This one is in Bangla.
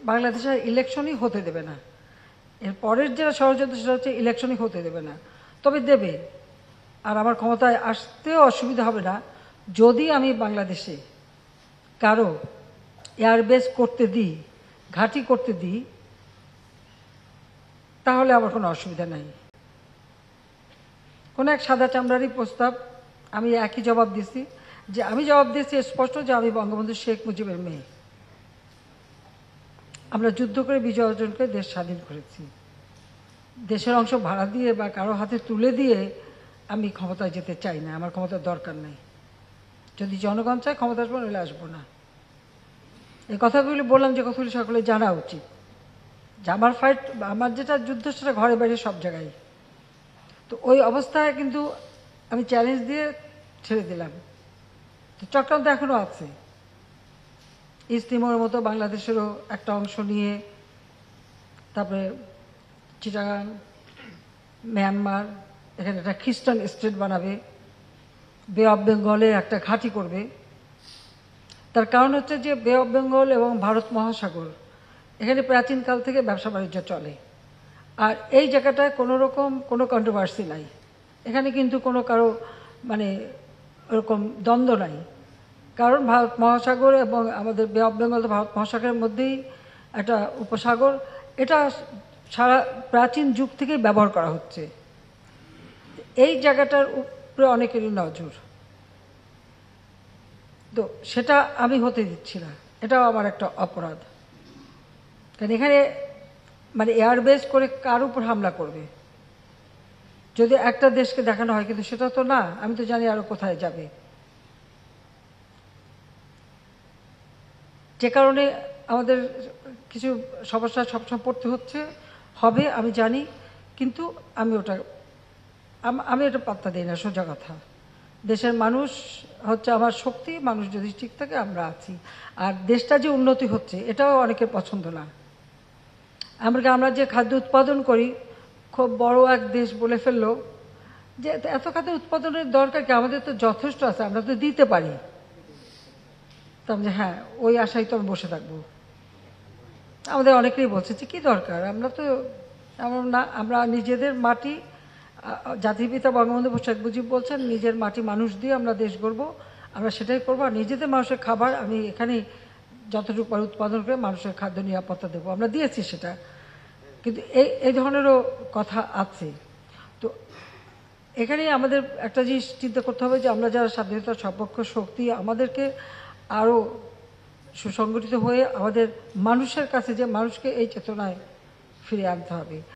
বাংলাদেশে ইলেকশনই হতে দেবে না। এর পরের যেটা ষড়যন্ত্র সেটা হচ্ছে ইলেকশনই হতে দেবে না, তবে দেবে। আর আমার ক্ষমতায় আসতেও অসুবিধা হবে না যদি আমি বাংলাদেশে কারো এয়ারবেস করতে দিই, ঘাঁটি করতে দিই, তাহলে আমার কোনো অসুবিধা নাই। কোনো এক সাদা চামড়ারই প্রস্তাব, আমি একই জবাব দিয়েছি, যে আমি জবাব দিয়েছি স্পষ্ট যে আমি বঙ্গবন্ধু শেখ মুজিবের মেয়ে। আমরা যুদ্ধ করে বিজয় অর্জন করে দেশ স্বাধীন করেছি। দেশের অংশ ভাড়া দিয়ে বা কারো হাতে তুলে দিয়ে আমি ক্ষমতায় যেতে চাই না, আমার ক্ষমতার দরকার নেই। যদি জনগণ চায় ক্ষমতা আসবো, নইলে আসবো না। এই কথাগুলি বললাম যে কথাগুলি সকলে জানা উচিত, যে আমার ফাইট, আমার যেটা যুদ্ধ সেটা ঘরে বাইরে সব জায়গায়। তো ওই অবস্থায় কিন্তু আমি চ্যালেঞ্জ দিয়ে ছেড়ে দিলাম। তো চক্রান্ত এখনও আছে। ইস্ট তিমোরের মতো বাংলাদেশেরও একটা অংশ নিয়ে, তারপরে চিটাগাং, মিয়ানমার, এখানে একটা খ্রিস্টান স্টেট বানাবে, বে অফ বেঙ্গলে একটা ঘাঁটি করবে। তার কারণ হচ্ছে যে বে অফ বেঙ্গল এবং ভারত মহাসাগর, এখানে প্রাচীনকাল থেকে ব্যবসা বাণিজ্য চলে। আর এই জায়গাটায় কোনো রকম কোনো কন্ট্রোভার্সি নাই। এখানে কিন্তু কোনো কারো মানে ওরকম দ্বন্দ্ব নাই, কারণ ভারত মহাসাগর এবং আমাদের বে অফ বেঙ্গল ভারত মহাসাগরের মধ্যেই একটা উপসাগর। এটা সারা প্রাচীন যুগ থেকেই ব্যবহার করা হচ্ছে। এই জায়গাটার উপরে অনেকেরই নজর, তো সেটা আমি হতে দিচ্ছি না। এটাও আমার একটা অপরাধ। কারণ এখানে মানে এয়ারবেস করে কার উপর হামলা করবে যদি একটা দেশকে দেখানো হয়, কিন্তু সেটা তো না। আমি তো জানি আরো কোথায় যাবে। যে কারণে আমাদের কিছু সমস্যা সবসময় পড়তে হচ্ছে, হবে আমি জানি, কিন্তু আমি এটা পাত্তা দিই না। সোজা কথা, দেশের মানুষ হচ্ছে আমার শক্তি। মানুষ যদি ঠিক থাকে আমরা আছি। আর দেশটা যে উন্নতি হচ্ছে এটাও অনেকের পছন্দ না। আমরা যে খাদ্য উৎপাদন করি, খুব বড় এক দেশ বলে ফেললো যে এত খাদ্য উৎপাদনের দরকার কি, আমাদের তো যথেষ্ট আছে, আমরা তো দিতে পারি। তো আমি হ্যাঁ, ওই আশায় তো আমি বসে থাকবো। আমাদের অনেকেই বলছে যে কী দরকার, আমরা নিজেদের মাটি, জাতির পিতা বঙ্গবন্ধু শেখ মুজিব বলছেন নিজের মাটি মানুষ দিয়ে আমরা দেশ গড়বো, আমরা সেটাই করবো। আর নিজেদের মানুষের খাবার আমি এখানেই যতটুকু উৎপাদন করে মানুষের খাদ্য নিরাপত্তা দেবো, আমরা দিয়েছি সেটা। কিন্তু এই ধরনেরও কথা আছে। তো এখানেই আমাদের একটা জিনিস চিন্তা করতে হবে যে আমরা যারা স্বাধীনতার সপক্ষ শক্তি, আমাদেরকে আরও সুসংগঠিত হয়ে আমাদের মানুষের কাছে যে মানুষকে এই চেতনায় ফিরিয়ে আনতে হবে।